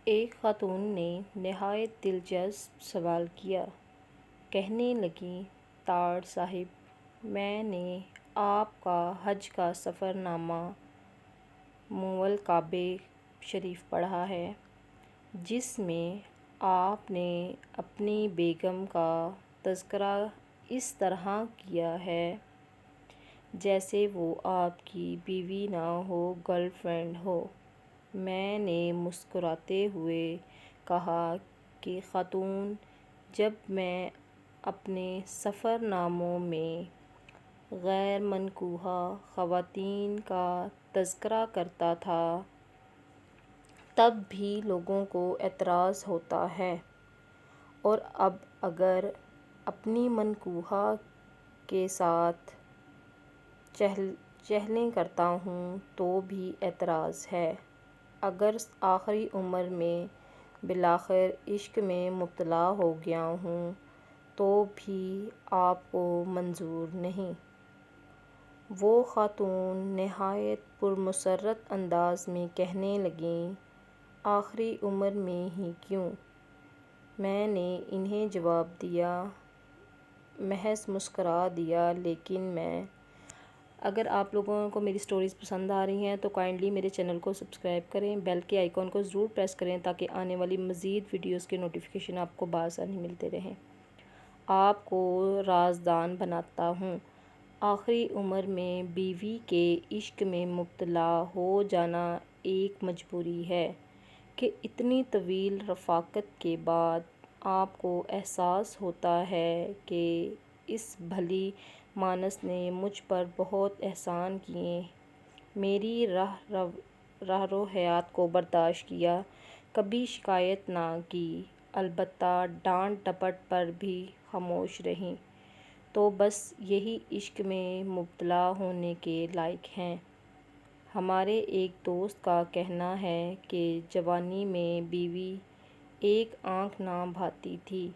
ایک خاتون نے نہایت دلچسپ سوال کیا۔ کہنے لگیں، تاڑ صاحب، میں نے آپ کا حج کا سفر نامہ مول کعبہ شریف پڑھا ہے، جس میں آپ نے اپنی بیگم کا تذکرہ اس طرح کیا ہے جیسے وہ آپ کی بیوی نہ ہو، گرل فرینڈ ہو۔ میں نے مسکراتے ہوئے کہا کہ خاتون، جب میں اپنے سفر ناموں میں غیر منکوحہ خواتین کا تذکرہ کرتا تھا تب بھی لوگوں کو اعتراض ہوتا ہے، اور اب اگر اپنی منکوحہ کے ساتھ چہلیں کرتا ہوں تو بھی اعتراض ہے۔ اگر آخری عمر میں بالآخر عشق میں مبتلا ہو گیا ہوں تو بھی آپ کو منظور نہیں؟ وہ خاتون نہایت پرمسرت انداز میں کہنے لگیں، آخری عمر میں ہی کیوں؟ میں نے انہیں جواب دیا، محض مسکرا دیا، لیکن اگر آپ لوگوں کو میری سٹوریز پسند آ رہی ہیں تو کائنڈلی میرے چینل کو سبسکرائب کریں، بیل کے آئیکن کو ضرور پریس کریں تاکہ آنے والی مزید ویڈیوز کے نوٹیفیکیشن آپ کو بآسانی ملتے رہیں۔ آپ کو رازدان بناتا ہوں، آخری عمر میں بیوی کے عشق میں مبتلا ہو جانا ایک مجبوری ہے کہ اتنی طویل رفاقت کے بعد آپ کو احساس ہوتا ہے کہ اس بھلی مانس نے مجھ پر بہت احسان کیے، میری راہ رو حیات کو برداشت کیا، کبھی شکایت نہ کی، البتہ ڈانٹ ڈپٹ پر بھی خاموش رہیں، تو بس یہی عشق میں مبتلا ہونے کے لائق ہیں۔ ہمارے ایک دوست کا کہنا ہے کہ جوانی میں بیوی ایک آنکھ نہ بھاتی تھی،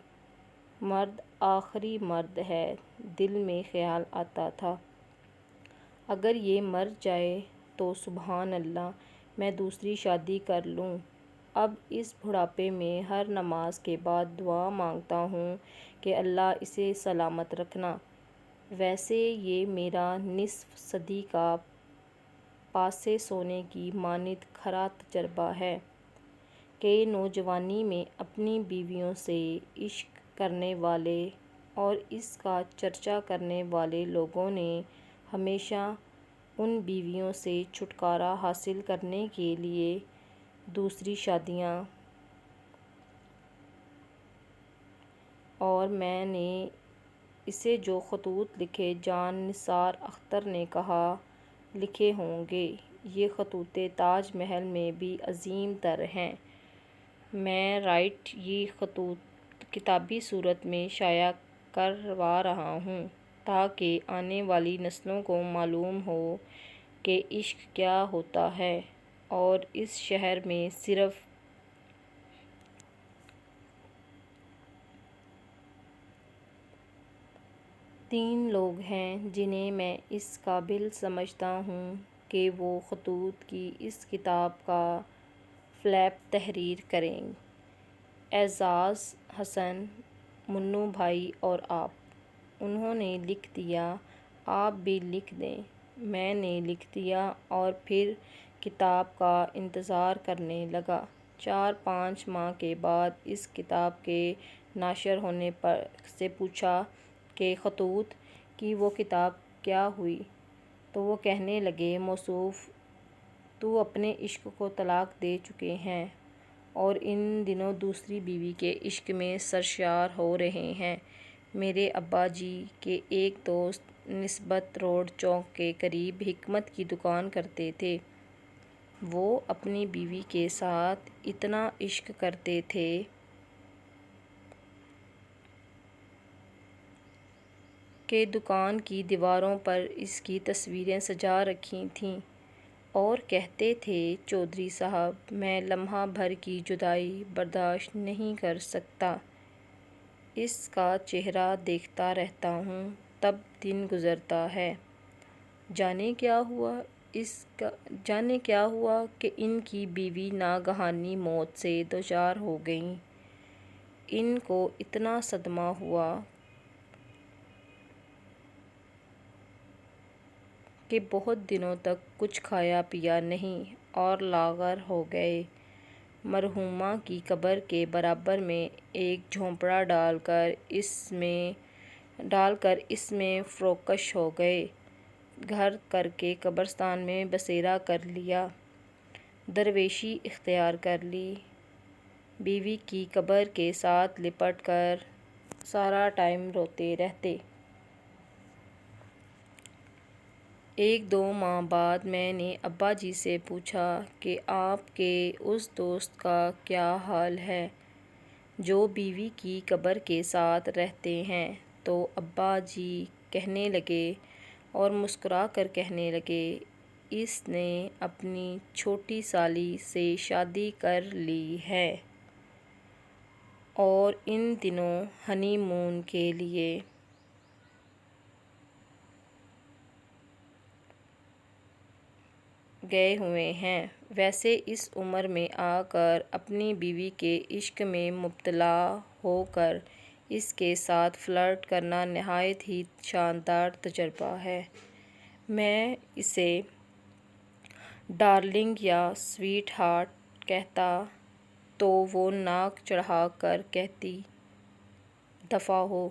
مرد آخری مرد ہے، دل میں خیال آتا تھا، اگر یہ مر جائے تو سبحان اللہ، میں دوسری شادی کر لوں۔ اب اس بڑھاپے میں ہر نماز کے بعد دعا مانگتا ہوں کہ اللہ اسے سلامت رکھنا۔ ویسے یہ میرا نصف صدی کا پاسے سونے کی مانند کھرا تجربہ ہے کہ نوجوانی میں اپنی بیویوں سے عشق کرنے والے اور اس کا چرچا کرنے والے لوگوں نے ہمیشہ ان بیویوں سے چھٹکارا حاصل کرنے کے لیے دوسری شادیاں، اور میں نے اسے جو خطوط لکھے، جان نثار اختر نے کہا، لکھے ہوں گے، یہ خطوط تاج محل میں بھی عظیم تر ہیں۔ میں یہ خطوط کتابی صورت میں شائع کروا رہا ہوں تاکہ آنے والی نسلوں کو معلوم ہو کہ عشق کیا ہوتا ہے، اور اس شہر میں صرف تین لوگ ہیں جنہیں میں اس قابل سمجھتا ہوں کہ وہ خطوط کی اس کتاب کا فلیپ تحریر کریں، اعجاز حسن، منو بھائی اور آپ۔ انہوں نے لکھ دیا، آپ بھی لکھ دیں۔ میں نے لکھ دیا اور پھر کتاب کا انتظار کرنے لگا۔ 4-5 ماہ کے بعد اس کتاب کے ناشر ہونے سے پوچھا کہ خطوط کی وہ کتاب کیا ہوئی؟ تو وہ کہنے لگے، موصوف، تو اپنے عشق کو طلاق دے چکے ہیں اور ان دنوں دوسری بیوی کے عشق میں سرشار ہو رہے ہیں۔ میرے ابا جی کے ایک دوست نسبت روڈ چوک کے قریب حکمت کی دکان کرتے تھے، وہ اپنی بیوی کے ساتھ اتنا عشق کرتے تھے کہ دکان کی دیواروں پر اس کی تصویریں سجا رکھی تھیں، اور کہتے تھے، چودھری صاحب، میں لمحہ بھر کی جدائی برداشت نہیں کر سکتا، اس کا چہرہ دیکھتا رہتا ہوں، تب دن گزرتا ہے۔ جانے کیا ہوا، جانے کیا ہوا کہ ان کی بیوی ناگہانی موت سے دوچار ہو گئیں۔ ان کو اتنا صدمہ ہوا کہ بہت دنوں تک کچھ کھایا پیا نہیں اور لاغر ہو گئے۔ مرحومہ کی قبر کے برابر میں ایک جھونپڑا ڈال کر اس میں فروکش ہو گئے۔ گھر کر کے قبرستان میں بسیرا کر لیا، درویشی اختیار کر لی۔ بیوی کی قبر کے ساتھ لپٹ کر سارا ٹائم روتے رہتے۔ ایک دو ماہ بعد میں نے ابا جی سے پوچھا کہ آپ کے اس دوست کا کیا حال ہے جو بیوی کی قبر کے ساتھ رہتے ہیں؟ تو ابا جی کہنے لگے اور مسکرا کر کہنے لگے، اس نے اپنی چھوٹی سالی سے شادی کر لی ہے اور ان دنوں ہنی مون کے لیے گئے ہوئے ہیں۔ ویسے اس عمر میں آ کر اپنی بیوی کے عشق میں مبتلا ہو کر اس کے ساتھ فلرٹ کرنا نہایت ہی شاندار تجربہ ہے۔ میں اسے ڈارلنگ یا سویٹ ہارٹ کہتا تو وہ ناک چڑھا کر کہتی، دفع ہو۔